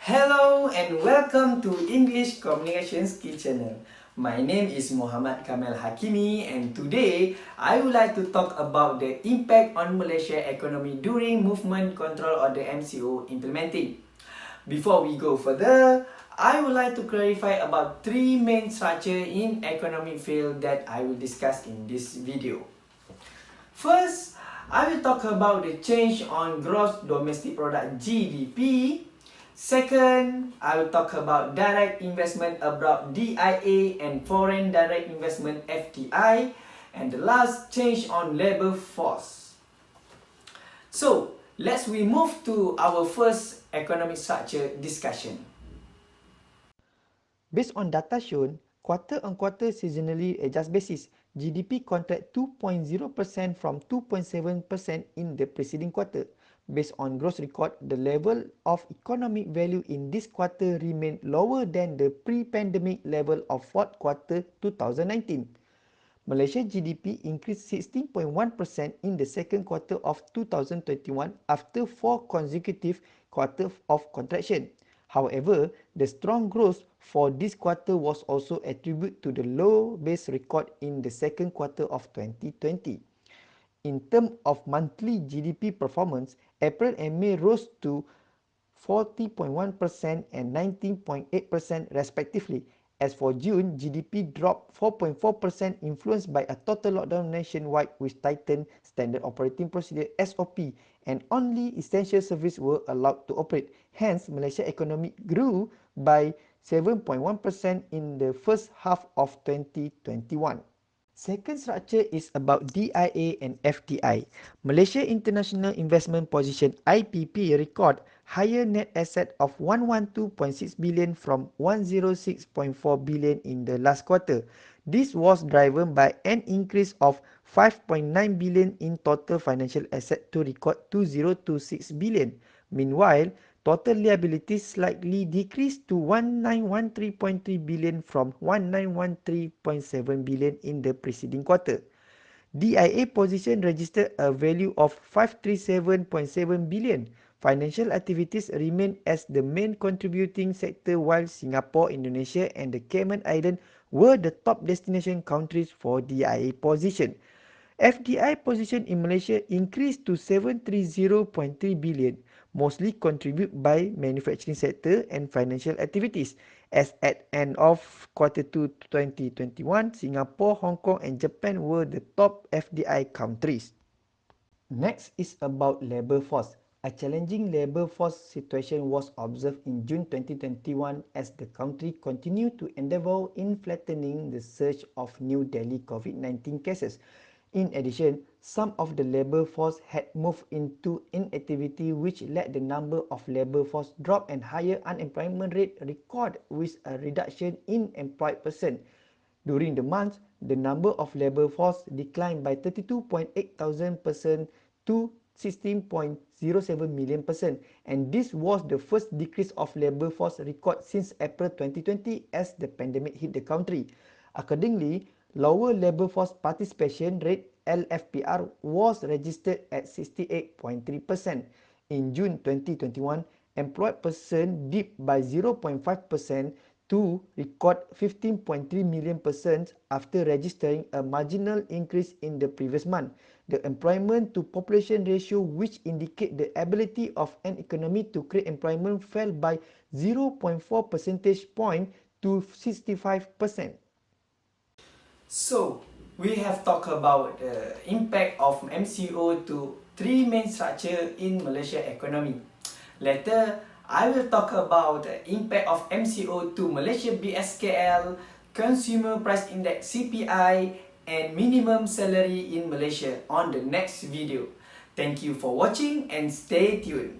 Hello and welcome to English Communication Skill Channel. My name is Muhammad Kamel Hakimi and today I would like to talk about the impact on Malaysia economy during movement control or the MCO implementing. Before we go further, I would like to clarify about three main structure in economic field that I will discuss in this video. First, I will talk about the change on gross domestic product GDP. Second, I will talk about direct investment abroad DIA and foreign direct investment FDI. And the last, change on labor force. So, we move to our first economic structure discussion. Based on data shown, quarter-on-quarter seasonally adjusted basis, GDP contract 2.0% from 2.7% in the preceding quarter. Based on gross record, the level of economic value in this quarter remained lower than the pre-pandemic level of fourth quarter 2019. Malaysia GDP increased 16.1% in the second quarter of 2021 after 4 consecutive quarters of contraction. However, the strong growth for this quarter was also attributed to the low base record in the second quarter of 2020. In terms of monthly GDP performance, April and May rose to 40.1% and 19.8% respectively. As for June, GDP dropped 4.4% influenced by a total lockdown nationwide with tightened Standard Operating Procedure (SOP) and only essential services were allowed to operate. Hence, Malaysia economy grew by 7.1% in the first half of 2021. Second structure is about DIA and FDI. Malaysia International Investment Position (IPP) record higher net asset of 112.6 billion from 106.4 billion in the last quarter. This was driven by an increase of 5.9 billion in total financial asset to record 2026 billion. Meanwhile, total liabilities slightly decreased to 1913.3 billion from 1913.7 billion in the preceding quarter. DIA position registered a value of 537.7 billion. Financial activities remain as the main contributing sector while Singapore, Indonesia and the Cayman Islands were the top destination countries for DIA position. FDI position in Malaysia increased to 730.3 billion, mostly contributed by manufacturing sector and financial activities. As at end of Q2 2021, Singapore, Hong Kong and Japan were the top FDI countries. Next is about labour force. A challenging labour force situation was observed in June 2021 as the country continued to endeavour in flattening the surge of new Delhi COVID-19 cases. In addition, some of the labour force had moved into inactivity which led the number of labour force drop and higher unemployment rate record with a reduction in employed person. During the month, the number of labour force declined by 32.8 thousand person to 16.07 million person, and this was the first decrease of labour force record since April 2020 as the pandemic hit the country. Accordingly, lower labour force participation rate (LFPR) was registered at 68.3%. In June 2021, employed person dipped by 0.5% to record 15.3 million persons after registering a marginal increase in the previous month. The employment to population ratio, which indicate the ability of an economy to create employment, fell by 0.4 percentage point to 65%. So, we have talked about the impact of MCO to three main structure in Malaysia economy. Later, I will talk about the impact of MCO to Malaysia BSKL, Consumer Price Index CPI, and minimum salary in Malaysia on the next video. Thank you for watching and stay tuned.